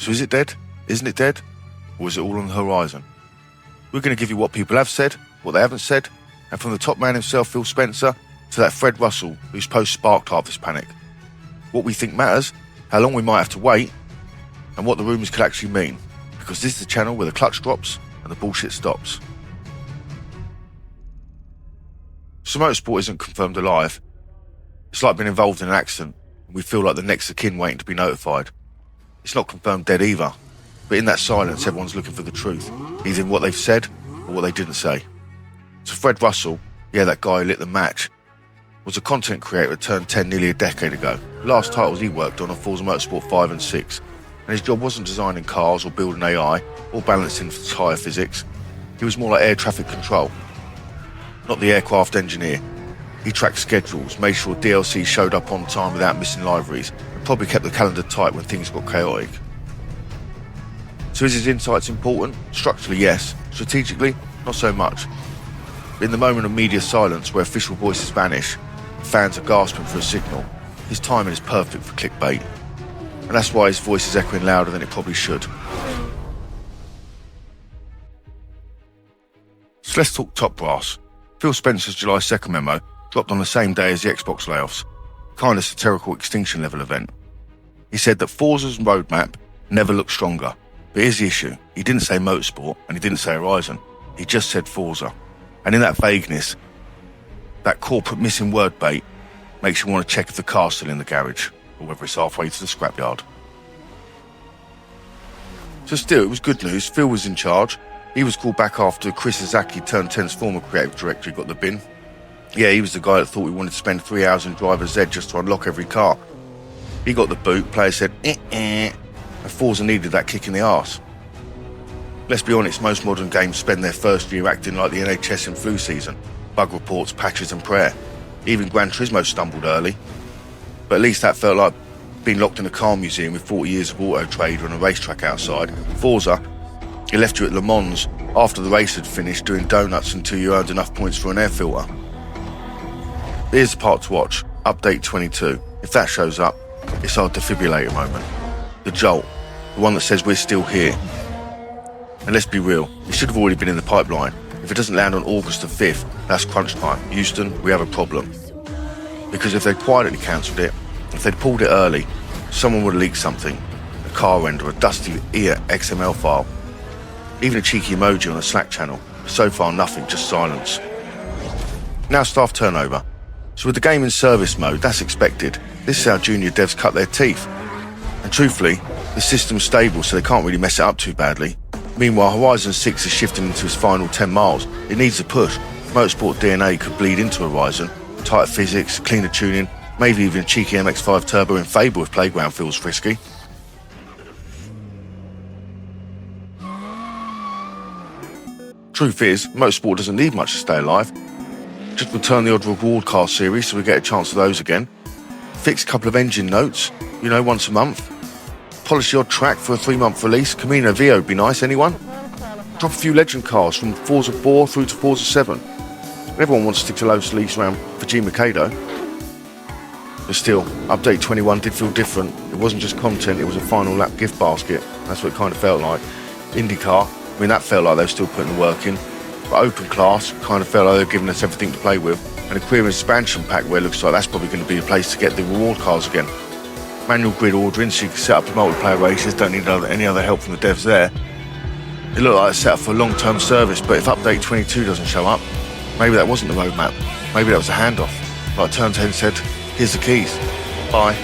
So is it dead? Isn't it dead? Or is it all on the horizon? We're going to give you what people have said, what they haven't said, and from the top man himself, Phil Spencer, to that Fred Russell, whose post sparked half this panic. What we think matters, how long we might have to wait, and what the rumours could actually mean. Because this is the channel where the clutch drops and the bullshit stops. So motorsport isn't confirmed alive. It's like being involved in an accident, and we feel like the next of kin waiting to be notified. It's not confirmed dead either, but in that silence everyone's looking for the truth, either in what they've said or what they didn't say. So Fred Russell, that guy who lit the match, was a content creator that turned 10 nearly a decade ago. The last titles he worked on are Forza Motorsport 5 and 6, and his job wasn't designing cars or building AI or balancing tyre physics. He was more like air traffic control, not the aircraft engineer. He tracked schedules, made sure DLC showed up on time without missing liveries, and probably kept the calendar tight when things got chaotic. So is his insights important? Structurally, yes. Strategically, not so much. But in the moment of media silence where official voices vanish, and fans are gasping for a signal, his timing is perfect for clickbait. And that's why his voice is echoing louder than it probably should. So let's talk top brass. Phil Spencer's July 2nd memo dropped on the same day as the Xbox layoffs, kind of satirical extinction level event. He said that Forza's roadmap never looked stronger. But here's the issue. He didn't say Motorsport and he didn't say Horizon. He just said Forza. And in that vagueness, that corporate missing word bait makes you want to check if the car's still in the garage or whether it's halfway to the scrapyard. So still, it was good news. Phil was in charge. He was called back after Chris Izaki, turned 10's former creative director, got the bin. He was the guy that thought we wanted to spend 3 hours in driver's ed just to unlock every car. He got the boot, players said, and Forza needed that kick in the arse. Let's be honest, most modern games spend their first year acting like the NHS in flu season. Bug reports, patches and prayer. Even Gran Turismo stumbled early. But at least that felt like being locked in a car museum with 40 years of auto trade on a racetrack outside. Forza, it left you at Le Mans after the race had finished doing donuts until you earned enough points for an air filter. Here's the part to watch, Update 22. If that shows up, it's our defibrillator moment. The jolt, the one that says we're still here. And let's be real, it should have already been in the pipeline. If it doesn't land on August the 5th, that's crunch time. Houston, we have a problem. Because if they'd quietly cancelled it, if they'd pulled it early, someone would have leaked something. A car render, a dusty XML file, even a cheeky emoji on a Slack channel. So far nothing, just silence. Now staff turnover. So with the game in service mode, that's expected. This is how junior devs cut their teeth. And truthfully, the system's stable, so they can't really mess it up too badly. Meanwhile, Horizon 6 is shifting into its final 10 miles. It needs a push. Motorsport DNA could bleed into Horizon. Tighter physics, cleaner tuning, maybe even a cheeky MX-5 turbo in Fable if Playground feels frisky. Truth is, Motorsport doesn't need much to stay alive. Just return the odd reward car series so we get a chance of those again. Fix a couple of engine notes, once a month. Polish the odd track for a 3-month release. Camino Vio would be nice, anyone? Drop a few legend cars from Forza 4 through to Forza 7. Everyone wants to stick to low sleeves around Fujii Mikado. But still, Update 21 did feel different. It wasn't just content, it was a final lap gift basket. That's what it kind of felt like. IndyCar, that felt like they were still putting the work in. But Open Class kind of felt like they were giving us everything to play with. And a career expansion pack where it looks like that's probably going to be a place to get the reward cars again. Manual grid ordering so you can set up your multiplayer races, don't need any other help from the devs there. It looked like it's set up for long-term service, but if Update 22 doesn't show up, maybe that wasn't the roadmap. Maybe that was a handoff. Like Turn 10 said, here's the keys. Bye.